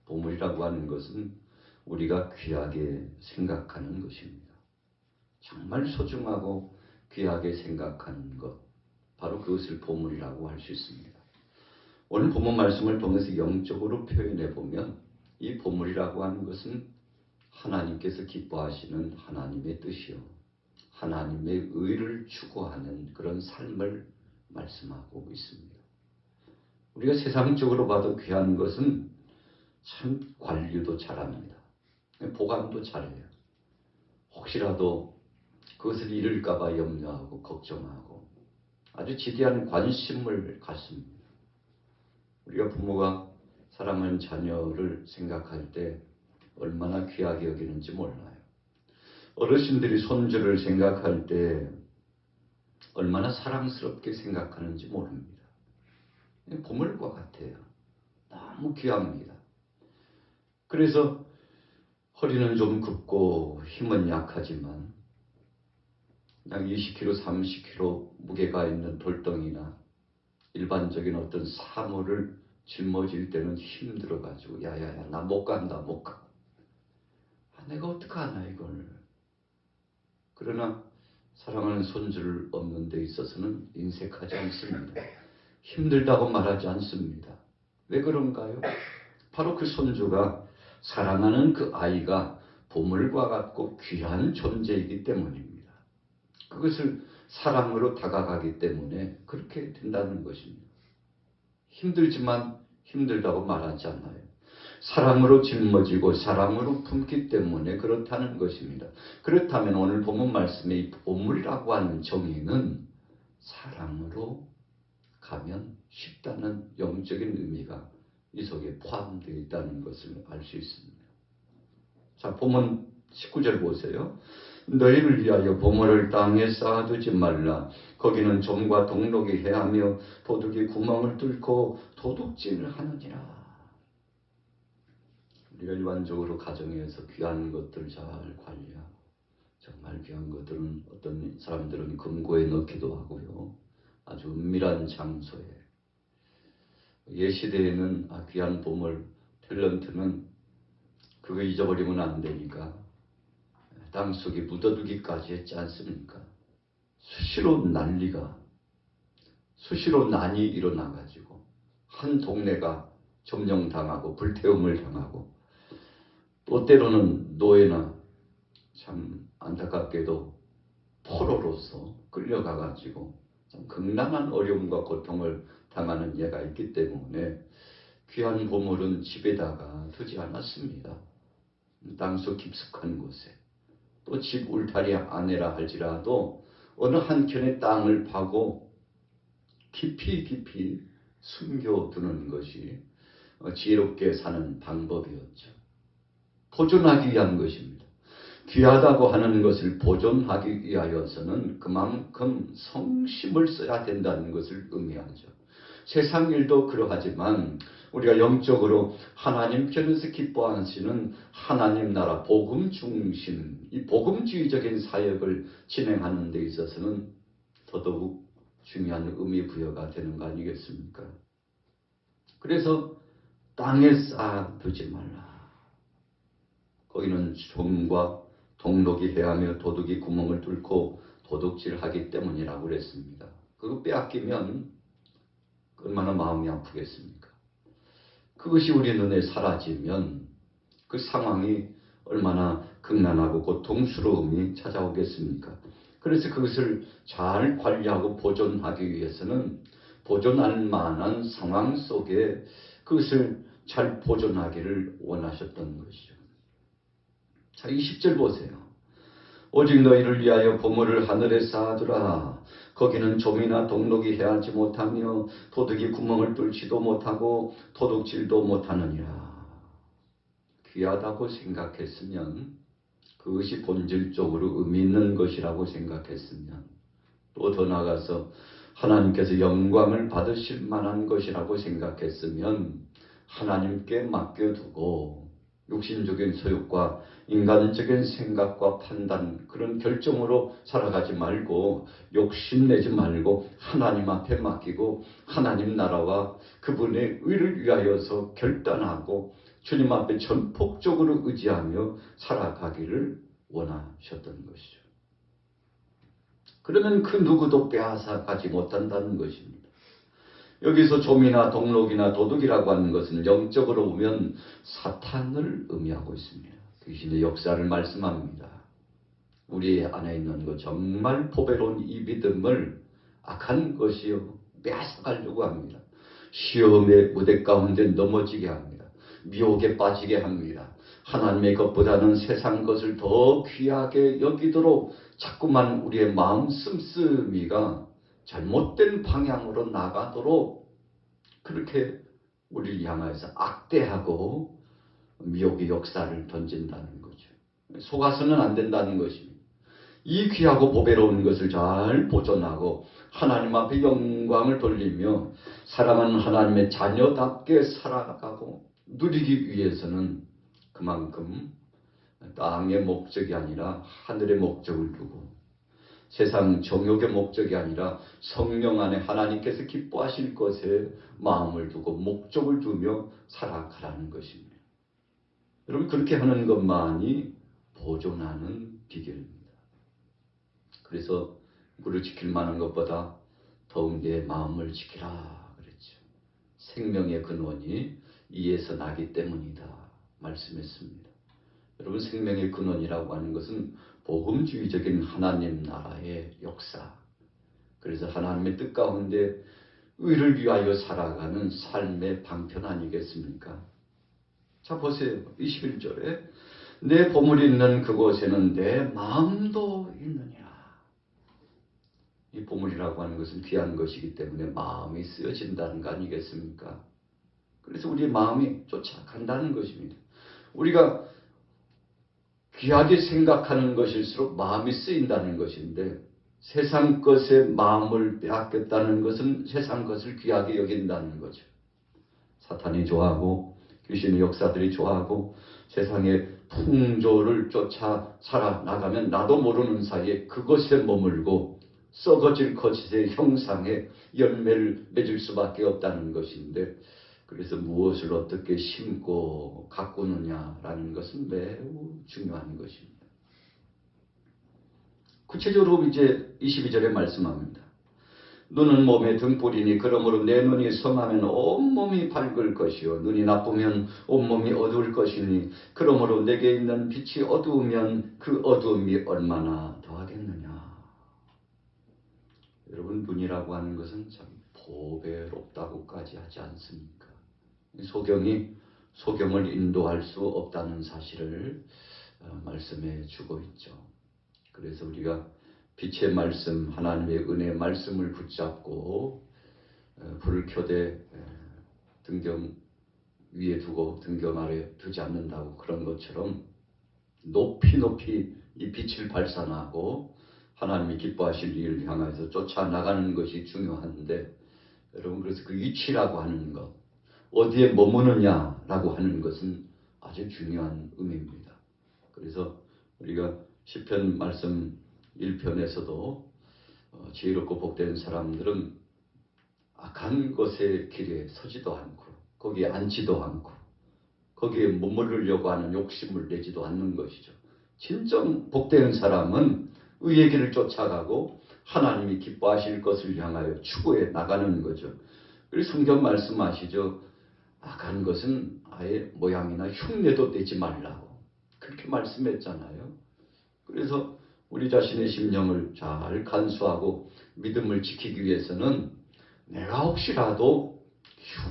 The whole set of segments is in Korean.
보물이라고 하는 것은 우리가 귀하게 생각하는 것입니다. 정말 소중하고 귀하게 생각하는 것, 바로 그것을 보물이라고 할 수 있습니다. 오늘 본문 말씀을 통해서 영적으로 표현해 보면 이 보물이라고 하는 것은 하나님께서 기뻐하시는 하나님의 뜻이요, 하나님의 의를 추구하는 그런 삶을 말씀하고 있습니다. 우리가 세상적으로 봐도 귀한 것은 참 관리도 잘합니다. 보관도 잘해요. 혹시라도 그것을 잃을까 봐 염려하고 걱정하고 아주 지대한 관심을 갖습니다. 우리가 부모가 사랑하는 자녀를 생각할 때 얼마나 귀하게 여기는지 몰라요. 어르신들이 손주를 생각할 때 얼마나 사랑스럽게 생각하는지 모릅니다. 보물과 같아요. 너무 귀합니다. 그래서 허리는 좀 굽고 힘은 약하지만 약 20kg, 30kg 무게가 있는 돌덩이나 일반적인 어떤 사물을 짊어질 때는 힘들어가지고 야야야 나 못 간다 못 가. 내가 어떡하나 이걸. 그러나 사랑하는 손주를 얻는 데 있어서는 인색하지 않습니다. 힘들다고 말하지 않습니다. 왜 그런가요? 바로 그 손주가 사랑하는 그 아이가 보물과 같고 귀한 존재이기 때문입니다. 그것을 사랑으로 다가가기 때문에 그렇게 된다는 것입니다. 힘들지만 힘들다고 말하지 않아요. 사랑으로 짊어지고 사랑으로 품기 때문에 그렇다는 것입니다. 그렇다면 오늘 본문 말씀의 이 보물이라고 하는 정의는 사랑으로 가면 쉽다는 영적인 의미가 이 속에 포함되어 있다는 것을 알 수 있습니다. 자, 본문 19절 보세요. 너희를 위하여 보물을 땅에 쌓아두지 말라. 거기는 좀과 동록이 해하며 도둑이 구멍을 뚫고 도둑질을 하느니라. 우리가 일반적으로 가정에서 귀한 것들 잘 관리하고 정말 귀한 것들은 어떤 사람들은 금고에 넣기도 하고요. 아주 은밀한 장소에. 예시대에는 귀한 보물, 탤런트는 그거 잊어버리면 안 되니까 땅속에 묻어두기까지 했지 않습니까? 수시로 난이 일어나가지고 한 동네가 점령당하고 불태움을 당하고 또 때로는 노예나 참 안타깝게도 포로로서 끌려가가지고 참 극난한 어려움과 고통을 당하는 예가 있기 때문에 귀한 보물은 집에다가 두지 않았습니다. 땅속 깊숙한 곳에 또 집 울타리 안에라 할지라도 어느 한켠의 땅을 파고 깊이 숨겨두는 것이 지혜롭게 사는 방법이었죠. 보존하기 위한 것입니다. 귀하다고 하는 것을 보존하기 위하여서는 그만큼 성심을 써야 된다는 것을 의미하죠. 세상 일도 그러하지만 우리가 영적으로 하나님 편에서 기뻐하시는 하나님 나라 복음 중심, 이 복음주의적인 사역을 진행하는 데 있어서는 더더욱 중요한 의미 부여가 되는 거 아니겠습니까? 그래서 땅에 쌓아두지 말라. 거기는 좀과 동록이 해하며 도둑이 구멍을 뚫고 도둑질하기 때문이라고 그랬습니다. 그거 빼앗기면 얼마나 마음이 아프겠습니까? 그것이 우리 눈에 사라지면 그 상황이 얼마나 극난하고 고통스러움이 찾아오겠습니까? 그래서 그것을 잘 관리하고 보존하기 위해서는 보존할 만한 상황 속에 그것을 잘 보존하기를 원하셨던 것이죠. 자, 20절 보세요. 오직 너희를 위하여 보물을 하늘에 쌓아두라. 거기는 좀이나 동록이 해하지 못하며 도둑이 구멍을 뚫지도 못하고 도둑질도 못하느니라. 귀하다고 생각했으면 그것이 본질적으로 의미 있는 것이라고 생각했으면 또 더 나아가서 하나님께서 영광을 받으실 만한 것이라고 생각했으면 하나님께 맡겨두고 육신적인 소욕과 인간적인 생각과 판단, 그런 결정으로 살아가지 말고 욕심내지 말고 하나님 앞에 맡기고 하나님 나라와 그분의 의를 위하여서 결단하고 주님 앞에 전폭적으로 의지하며 살아가기를 원하셨던 것이죠. 그러면 그 누구도 빼앗아가지 못한다는 것입니다. 여기서 좀이나 동록이나 도둑이라고 하는 것은 영적으로 보면 사탄을 의미하고 있습니다. 귀신의 역사를 말씀합니다. 우리 안에 있는 것 정말 보배로운 이 믿음을 악한 것이요 빼앗아가려고 합니다. 시험의 무대 가운데 넘어지게 합니다. 미혹에 빠지게 합니다. 하나님의 것보다는 세상 것을 더 귀하게 여기도록 자꾸만 우리의 마음 씀씀이가 잘못된 방향으로 나가도록 그렇게 우리를 향해서 악대하고 미혹의 역사를 던진다는 거죠. 속아서는 안 된다는 것입니다. 이 귀하고 보배로운 것을 잘 보존하고 하나님 앞에 영광을 돌리며 사랑하는 하나님의 자녀답게 살아가고 누리기 위해서는 그만큼 땅의 목적이 아니라 하늘의 목적을 두고 세상 정욕의 목적이 아니라 성령 안에 하나님께서 기뻐하실 것에 마음을 두고 목적을 두며 살아가라는 것입니다. 여러분 그렇게 하는 것만이 보존하는 비결입니다. 그래서 물을 지킬 만한 것보다 더욱 내 마음을 지키라 그랬죠. 생명의 근원이 이에서 나기 때문이다 말씀했습니다. 여러분 생명의 근원이라고 하는 것은 복음주의적인 하나님 나라의 역사. 그래서 하나님의 뜻 가운데 의를 위하여 살아가는 삶의 방편 아니겠습니까? 자 보세요. 21절에 내 보물이 있는 그곳에는 내 마음도 있느니라. 이 보물이라고 하는 것은 귀한 것이기 때문에 마음이 쓰여진다는 거 아니겠습니까? 그래서 우리의 마음이 쫓아간다는 것입니다. 우리가 귀하게 생각하는 것일수록 마음이 쓰인다는 것인데 세상 것에 마음을 빼앗겼다는 것은 세상 것을 귀하게 여긴다는 거죠. 사탄이 좋아하고 귀신의 역사들이 좋아하고 세상의 풍조를 쫓아 살아나가면 나도 모르는 사이에 그것에 머물고 썩어질 것의 형상에 열매를 맺을 수밖에 없다는 것인데 그래서 무엇을 어떻게 심고 가꾸느냐라는 것은 매우 중요한 것입니다. 구체적으로 이제 22절에 말씀합니다. 눈은 몸의 등불이니 그러므로 내 눈이 성하면 온몸이 밝을 것이요 눈이 나쁘면 온몸이 어두울 것이니 그러므로 내게 있는 빛이 어두우면 그 어두움이 얼마나 더하겠느냐. 여러분 눈이라고 하는 것은 참 보배롭다고까지 하지 않습니까? 소경이 소경을 인도할 수 없다는 사실을 말씀해 주고 있죠. 그래서 우리가 빛의 말씀, 하나님의 은혜의 말씀을 붙잡고 불을 켜되 등경 위에 두고 등경 아래 두지 않는다고 그런 것처럼 높이 높이 이 빛을 발산하고 하나님이 기뻐하실 일을 향해서 쫓아나가는 것이 중요한데 여러분 그래서 그 위치라고 하는 것 어디에 머무느냐라고 하는 것은 아주 중요한 의미입니다. 그래서 우리가 시편 말씀 1편에서도 지혜롭고 복된 사람들은 악한 것의 길에 서지도 않고 거기에 앉지도 않고 거기에 머무르려고 하는 욕심을 내지도 않는 것이죠. 진정 복된 사람은 의의 길을 쫓아가고 하나님이 기뻐하실 것을 향하여 추구해 나가는 거죠. 그리고 성경 말씀하시죠. 악한 것은 아예 모양이나 흉내도 내지 말라고 그렇게 말씀했잖아요. 그래서 우리 자신의 심령을 잘 간수하고 믿음을 지키기 위해서는 내가 혹시라도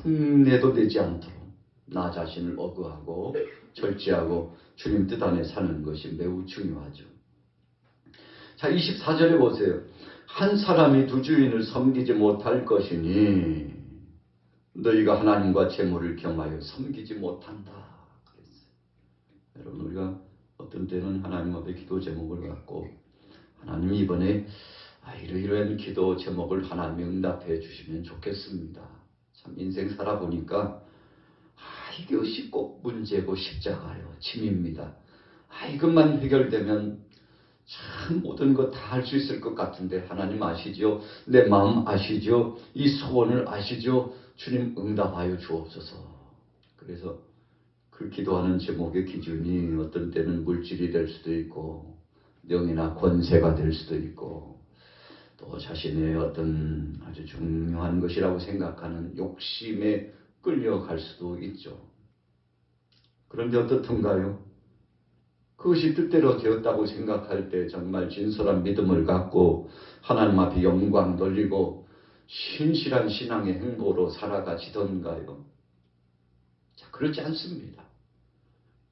흉내도 내지 않도록 나 자신을 어그하고 절제하고 주님 뜻 안에 사는 것이 매우 중요하죠. 자 24절에 보세요. 한 사람이 두 주인을 섬기지 못할 것이니 너희가 하나님과 재물을 겸하여 섬기지 못한다. 그랬어요. 여러분 우리가 어떤 때는 하나님 앞에 기도 제목을 갖고 하나님이 이번에 이러이러한 기도 제목을 하나님이 응답해 주시면 좋겠습니다. 참 인생 살아보니까 이것이 꼭 문제고 십자가요. 짐입니다. 이것만 해결되면 참 모든 것 다 할 수 있을 것 같은데 하나님 아시죠? 내 마음 아시죠? 이 소원을 아시죠? 주님 응답하여 주옵소서. 그래서 그 기도하는 제목의 기준이 어떤 때는 물질이 될 수도 있고 명예나 권세가 될 수도 있고 또 자신의 어떤 아주 중요한 것이라고 생각하는 욕심에 끌려갈 수도 있죠. 그런데 어떻든가요? 그것이 뜻대로 되었다고 생각할 때 정말 진솔한 믿음을 갖고 하나님 앞에 영광 돌리고 신실한 신앙의 행보로 살아가시던가요? 자, 그렇지 않습니다.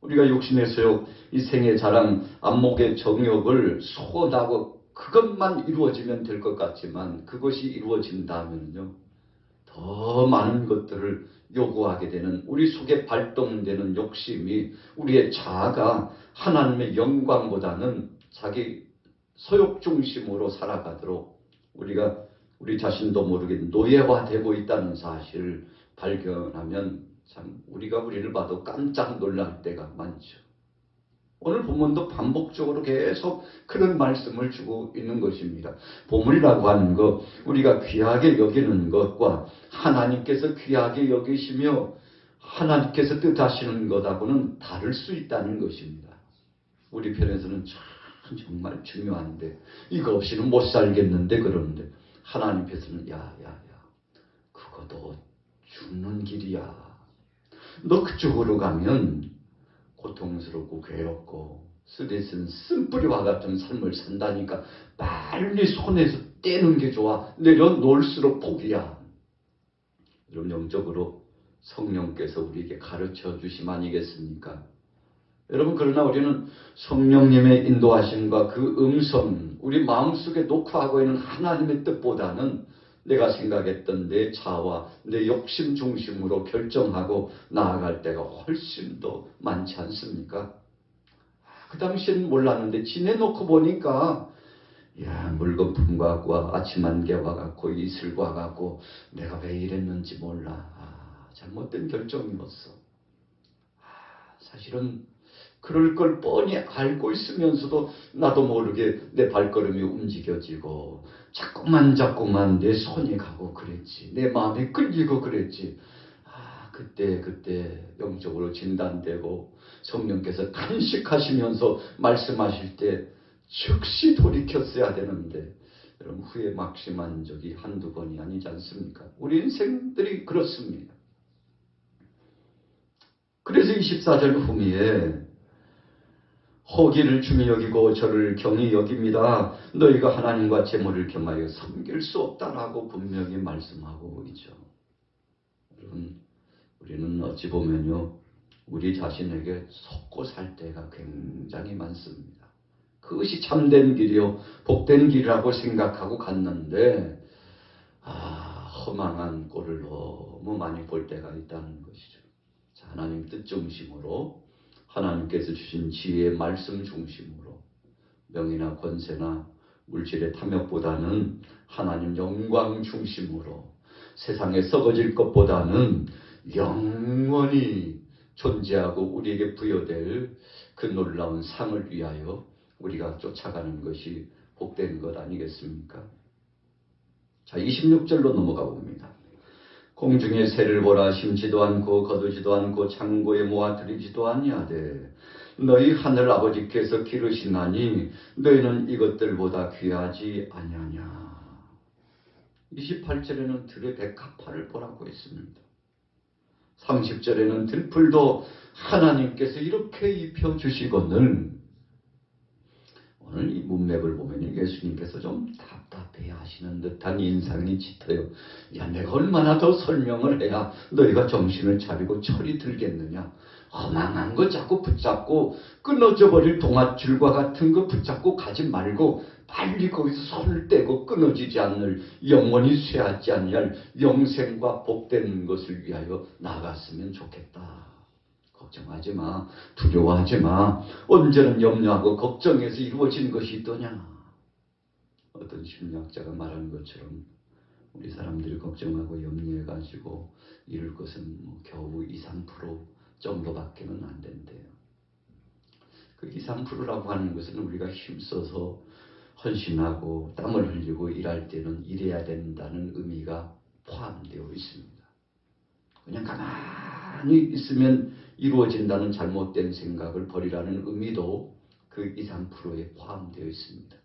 우리가 욕심내서 이 생의 자랑, 안목의 정욕을 소원하고 그것만 이루어지면 될 것 같지만 그것이 이루어진다면요. 더 많은 것들을 요구하게 되는 우리 속에 발동되는 욕심이 우리의 자아가 하나님의 영광보다는 자기 소욕 중심으로 살아가도록 우리가 우리 자신도 모르게 노예화되고 있다는 사실을 발견하면 참 우리를 봐도 깜짝 놀랄 때가 많죠. 오늘 본문도 반복적으로 계속 그런 말씀을 주고 있는 것입니다. 보물이라고 하는 것, 우리가 귀하게 여기는 것과 하나님께서 귀하게 여기시며 하나님께서 뜻하시는 것하고는 다를 수 있다는 것입니다. 우리 편에서는 참 정말 중요한데 이거 없이는 못 살겠는데 그러는데 하나님께서는 야야야 그것도 죽는 길이야. 너 그쪽으로 가면 고통스럽고 괴롭고 스트레스는 쓴뿌리와 같은 삶을 산다니까 빨리 손에서 떼는 게 좋아. 내려놓을수록 복이야. 이런 영적으로 성령께서 우리에게 가르쳐 주심 아니겠습니까? 여러분 그러나 우리는 성령님의 인도하심과 그 음성 우리 마음속에 녹화하고 있는 하나님의 뜻보다는 내가 생각했던 내 자아와 내 욕심 중심으로 결정하고 나아갈 때가 훨씬 더 많지 않습니까? 그 당시엔 몰랐는데 지내놓고 보니까 야 물거품과 같고 아침 안개와 같고 이슬과 같고 내가 왜 이랬는지 몰라. 잘못된 결정이었어. 사실은 그럴 걸 뻔히 알고 있으면서도 나도 모르게 내 발걸음이 움직여지고 자꾸만 내 손이 가고 그랬지. 내 마음이 끌리고 그랬지. 그때 영적으로 진단되고 성령께서 간식하시면서 말씀하실 때 즉시 돌이켰어야 되는데 여러분 후에 막심한 적이 한두 번이 아니지 않습니까? 우리 인생들이 그렇습니다. 그래서 24절 후미에 허기를 주미 여기고 저를 경히 여깁니다. 너희가 하나님과 재물을 겸하여 섬길 수 없다라고 분명히 말씀하고 있죠. 여러분 우리는 어찌 보면요 우리 자신에게 속고 살 때가 굉장히 많습니다. 그것이 참된 길이요 복된 길이라고 생각하고 갔는데 허망한 꼴을 너무 많이 볼 때가 있다는 것이죠. 자, 하나님 뜻 중심으로 하나님께서 주신 지혜의 말씀 중심으로 명예나 권세나 물질의 탐욕보다는 하나님 영광 중심으로 세상에 썩어질 것보다는 영원히 존재하고 우리에게 부여될 그 놀라운 상을 위하여 우리가 쫓아가는 것이 복된 것 아니겠습니까? 자, 26절로 넘어가 봅니다. 공중의 새를 보라. 심지도 않고 거두지도 않고 창고에 모아들이지도 아니하되 너희 하늘 아버지께서 기르시나니 너희는 이것들보다 귀하지 아니하냐. 28절에는 들의 백합화를 보라고 했습니다. 30절에는 들풀도 하나님께서 이렇게 입혀주시거늘 오늘 이 문맥을 보면 예수님께서 좀 답답해 하시는 듯한 인상이 짙어요. 야, 내가 얼마나 더 설명을 해야 너희가 정신을 차리고 철이 들겠느냐. 허망한 거 자꾸 붙잡고 끊어져 버릴 동아줄과 같은 거 붙잡고 가지 말고 빨리 거기서 손을 떼고 끊어지지 않을 영원히 쇠하지 않을 영생과 복된 것을 위하여 나갔으면 좋겠다. 걱정하지 마. 두려워하지 마. 언제는 염려하고 걱정해서 이루어진 것이 있더냐. 어떤 심리학자가 말하는 것처럼 우리 사람들이 걱정하고 염려해가지고 이룰 것은 겨우 2~3% 정도밖에는 안 된대요. 그 2~3%라고 하는 것은 우리가 힘써서 헌신하고 땀을 흘리고 일할 때는 일해야 된다는 의미가 포함되어 있습니다. 그냥 가만히 있으면 이루어진다는 잘못된 생각을 버리라는 의미도 그 2, 3%에 포함되어 있습니다.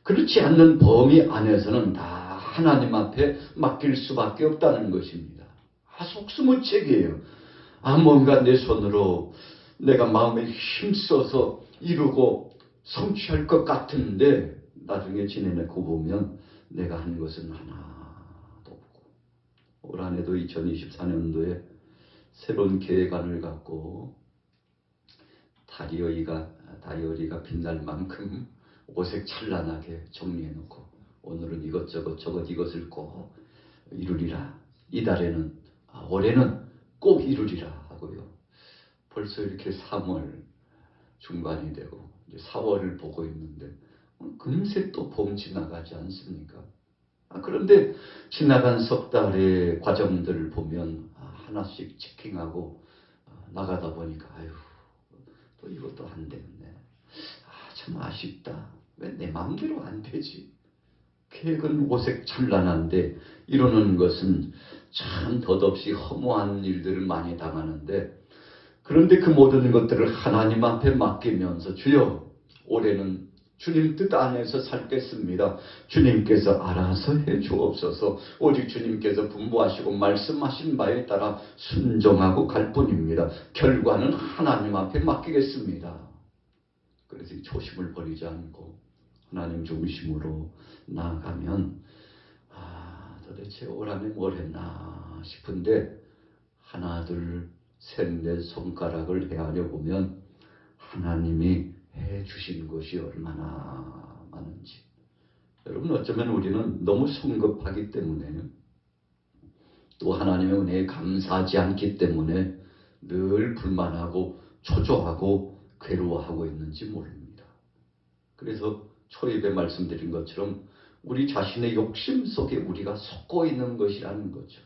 그렇지 않는 범위 안에서는 다 하나님 앞에 맡길 수밖에 없다는 것입니다. 속수무책이에요. 뭔가 내 손으로 내가 마음에 힘써서 이루고 성취할 것 같은데 나중에 지내놓고 보면 내가 한 것은 하나도 없고, 올 한해도 2024년도에 새로운 계획안을 갖고 다이어리가 빛날 만큼 오색 찬란하게 정리해놓고 오늘은 이것저것 이것을 꼭 이루리라. 이달에는 올해는 꼭 이루리라 하고요. 벌써 이렇게 3월 중반이 되고 이제 4월을 보고 있는데 금세 또 봄 지나가지 않습니까? 그런데 지나간 석 달의 과정들을 보면 하나씩 체킹하고 나가다 보니까 또 이것도 안 됐네. 참 아쉽다. 왜 내 마음대로 안 되지? 계획은 오색 찬란한데 이루는 것은 참 덧없이 허무한 일들을 많이 당하는데, 그런데 그 모든 것들을 하나님 앞에 맡기면서 주여 올해는 주님 뜻 안에서 살겠습니다. 주님께서 알아서 해 주옵소서. 오직 주님께서 분부하시고 말씀하신 바에 따라 순종하고 갈 뿐입니다. 결과는 하나님 앞에 맡기겠습니다. 그래서 이 초심을 버리지 않고 하나님 중심으로 나아가면 도대체 올 한해 뭘 했나 싶은데 하나 둘 셋 넷 손가락을 헤아려 보면 하나님이 해 주신 것이 얼마나 많은지. 여러분, 어쩌면 우리는 너무 성급하기 때문에 또 하나님의 은혜에 감사하지 않기 때문에 늘 불만하고 초조하고 괴로워하고 있는지 모릅니다. 그래서 초입에 말씀드린 것처럼 우리 자신의 욕심 속에 우리가 속고 있는 것이라는 거죠.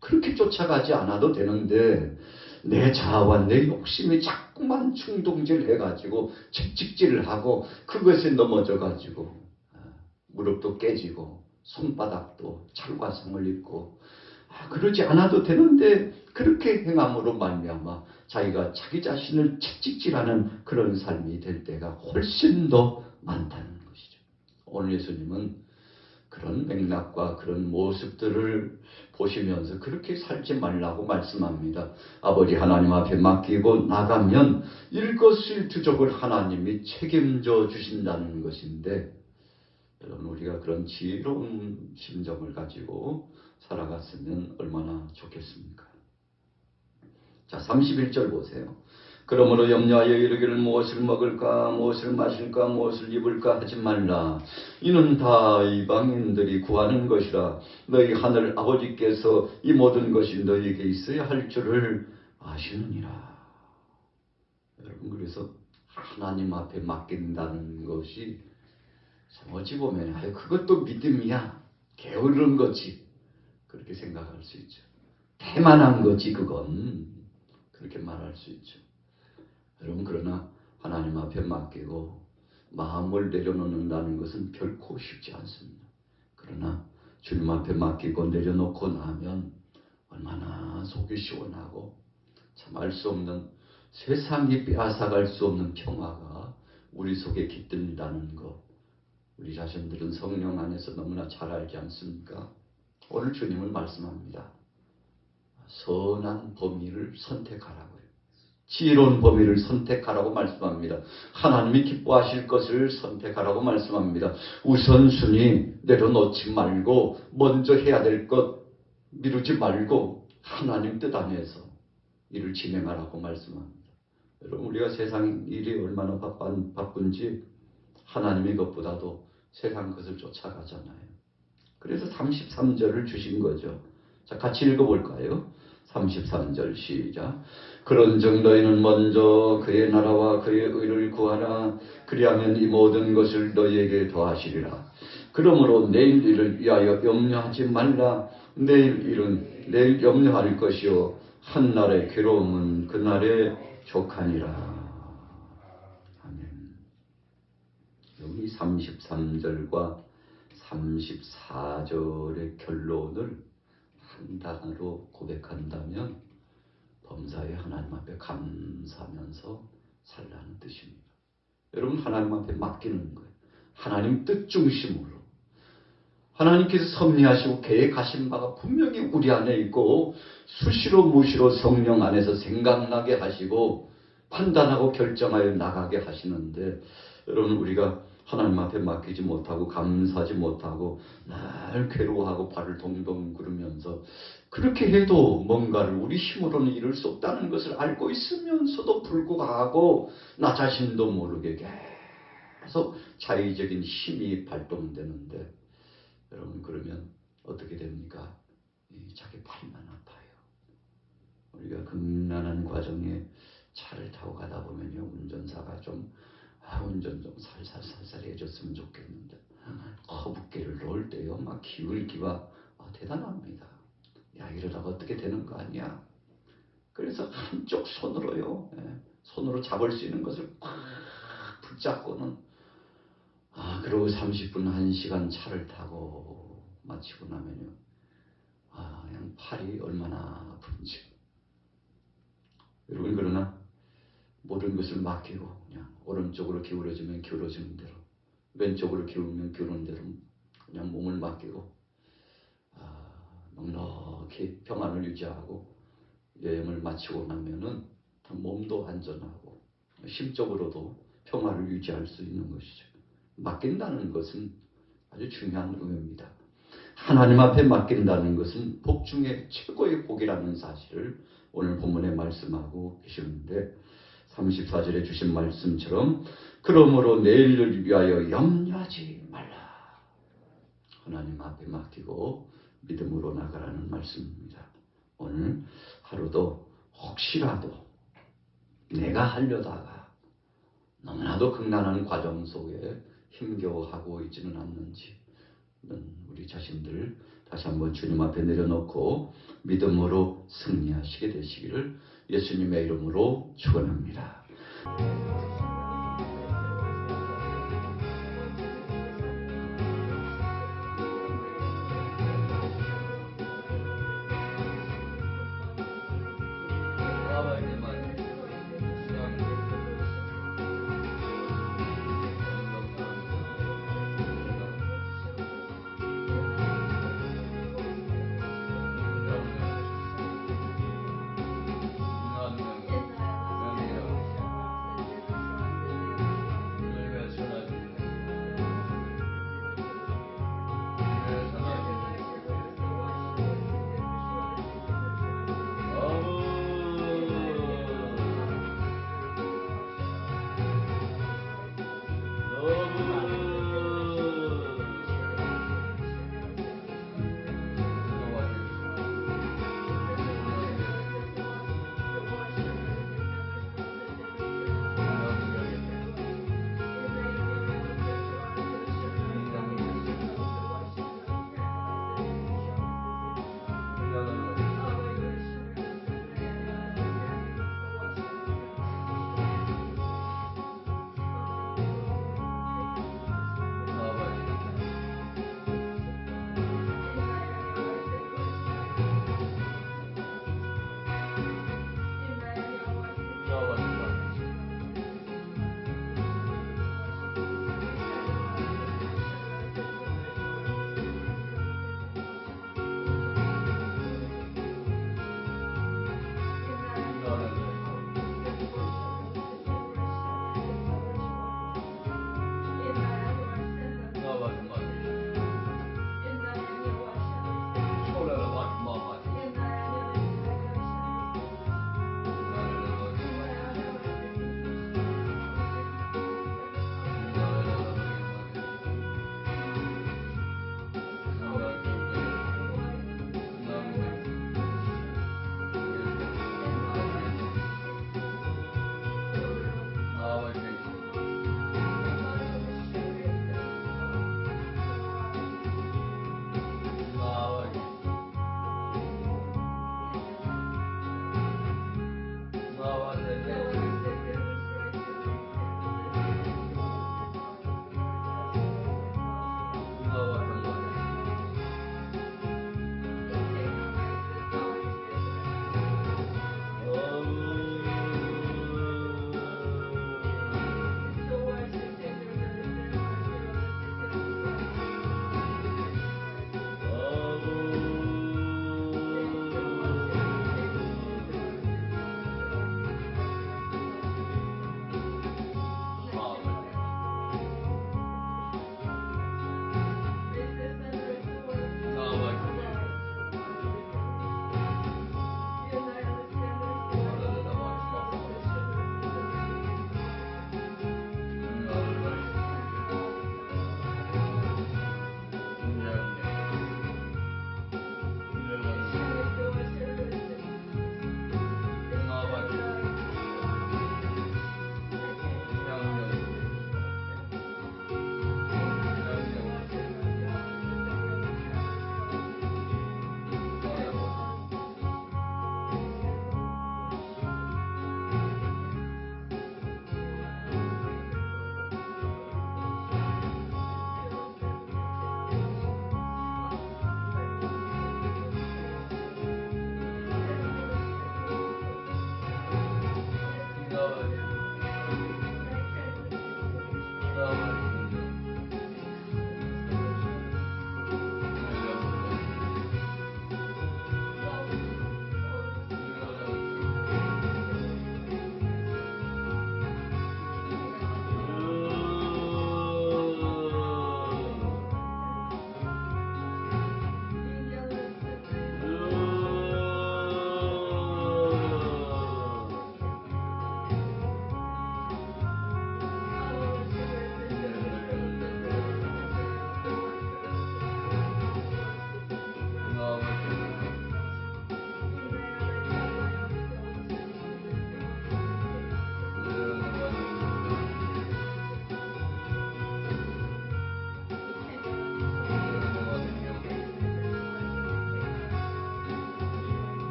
그렇게 쫓아가지 않아도 되는데 내 자아와 내 욕심이 자꾸만 충동질 해가지고 채찍질을 하고 그것에 넘어져가지고 무릎도 깨지고 손바닥도 찰과상을 입고 그러지 않아도 되는데 그렇게 행함으로 말미암아 자기가 자기 자신을 채찍질하는 그런 삶이 될 때가 훨씬 더 많다는 것이죠. 오늘 예수님은 그런 맥락과 그런 모습들을 보시면서 그렇게 살지 말라고 말씀합니다. 아버지 하나님 앞에 맡기고 나가면 일거수일투족을 하나님이 책임져 주신다는 것인데, 여러분 우리가 그런 지혜로운 심정을 가지고 살아갔으면 얼마나 좋겠습니까? 자, 31절 보세요. 그러므로 염려하여 이르기를 무엇을 먹을까 무엇을 마실까 무엇을 입을까 하지 말라. 이는 다 이방인들이 구하는 것이라. 너희 하늘 아버지께서 이 모든 것이 너희에게 있어야 할 줄을 아시느니라. 여러분, 그래서 하나님 앞에 맡긴다는 것이 어찌 보면 그것도 믿음이야, 게으른 거지, 그렇게 생각할 수 있죠. 대만한 거지 그건, 그렇게 말할 수 있죠. 여러분, 그러나 하나님 앞에 맡기고 마음을 내려놓는다는 것은 결코 쉽지 않습니다. 그러나 주님 앞에 맡기고 내려놓고 나면 얼마나 속이 시원하고 참 알 수 없는, 세상이 빼앗아갈 수 없는 평화가 우리 속에 깃든다는 것, 우리 자신들은 성령 안에서 너무나 잘 알지 않습니까? 오늘 주님은 말씀합니다. 선한 범위를 선택하라고요. 지혜로운 범위를 선택하라고 말씀합니다. 하나님이 기뻐하실 것을 선택하라고 말씀합니다. 우선순위 내려놓지 말고 먼저 해야 될 것 미루지 말고 하나님 뜻 안에서 일을 진행하라고 말씀합니다. 여러분, 우리가 세상 일이 얼마나 바쁜지 하나님의 것보다도 세상 것을 쫓아가잖아요. 그래서 33절을 주신 거죠. 자, 같이 읽어볼까요? 33절 시작. 그런즉 너희는 먼저 그의 나라와 그의 의를 구하라. 그리하면 이 모든 것을 너희에게 더하시리라. 그러므로 내일 일을 위하여 염려하지 말라. 내일 일은 내일 염려할 것이요 한 날의 괴로움은 그날에 족하니라. 아멘. 여기 33절과 34절의 결론을 단어로 고백한다면 범사에 하나님 앞에 감사하면서 살라는 뜻입니다. 여러분, 하나님 앞에 맡기는 거예요. 하나님 뜻 중심으로. 하나님께서 섭리하시고 계획하신 바가 분명히 우리 안에 있고 수시로 무시로 성령 안에서 생각나게 하시고 판단하고 결정하여 나가게 하시는데, 여러분, 우리가 하나님 앞에 맡기지 못하고 감사하지 못하고 날 괴로워하고 발을 동동 구르면서 그렇게 해도 뭔가를 우리 힘으로는 이룰 수 없다는 것을 알고 있으면서도 불구하고 나 자신도 모르게 계속 자의적인 힘이 발동되는데, 여러분, 그러면 어떻게 됩니까? 자기 팔만 아파요. 우리가 금난한 과정에 차를 타고 가다 보면요, 운전사가 운전 좀 살살 해줬으면 좋겠는데, 허브기를 놓을 때요, 막 기울기가 대단합니다. 야, 이러다가 어떻게 되는 거 아니야? 그래서 한쪽 손으로요, 손으로 잡을 수 있는 것을 꽉 붙잡고는, 그러고 30분, 1시간 차를 타고 마치고 나면요, 그냥 팔이 얼마나 아픈지. 여러분, 그러나 모든 것을 맡기고 그냥 오른쪽으로 기울어지면 기울어지는 대로, 왼쪽으로 기울면 기우는 대로 그냥 몸을 맡기고 넉넉히 평안을 유지하고 여행을 마치고 나면은 몸도 안전하고 심적으로도 평화를 유지할 수 있는 것이죠. 맡긴다는 것은 아주 중요한 의미입니다. 하나님 앞에 맡긴다는 것은 복 중에 최고의 복이라는 사실을 오늘 본문에 말씀하고 계시는데, 34절에 주신 말씀처럼 그러므로 내일을 위하여 염려하지 말라. 하나님 앞에 맡기고 믿음으로 나가라는 말씀입니다. 오늘 하루도 혹시라도 내가 하려다가 너무나도 극난한 과정 속에 힘겨워하고 있지는 않는지, 우리 자신들 다시 한번 주님 앞에 내려놓고 믿음으로 승리하시게 되시기를 예수님의 이름으로 축원합니다.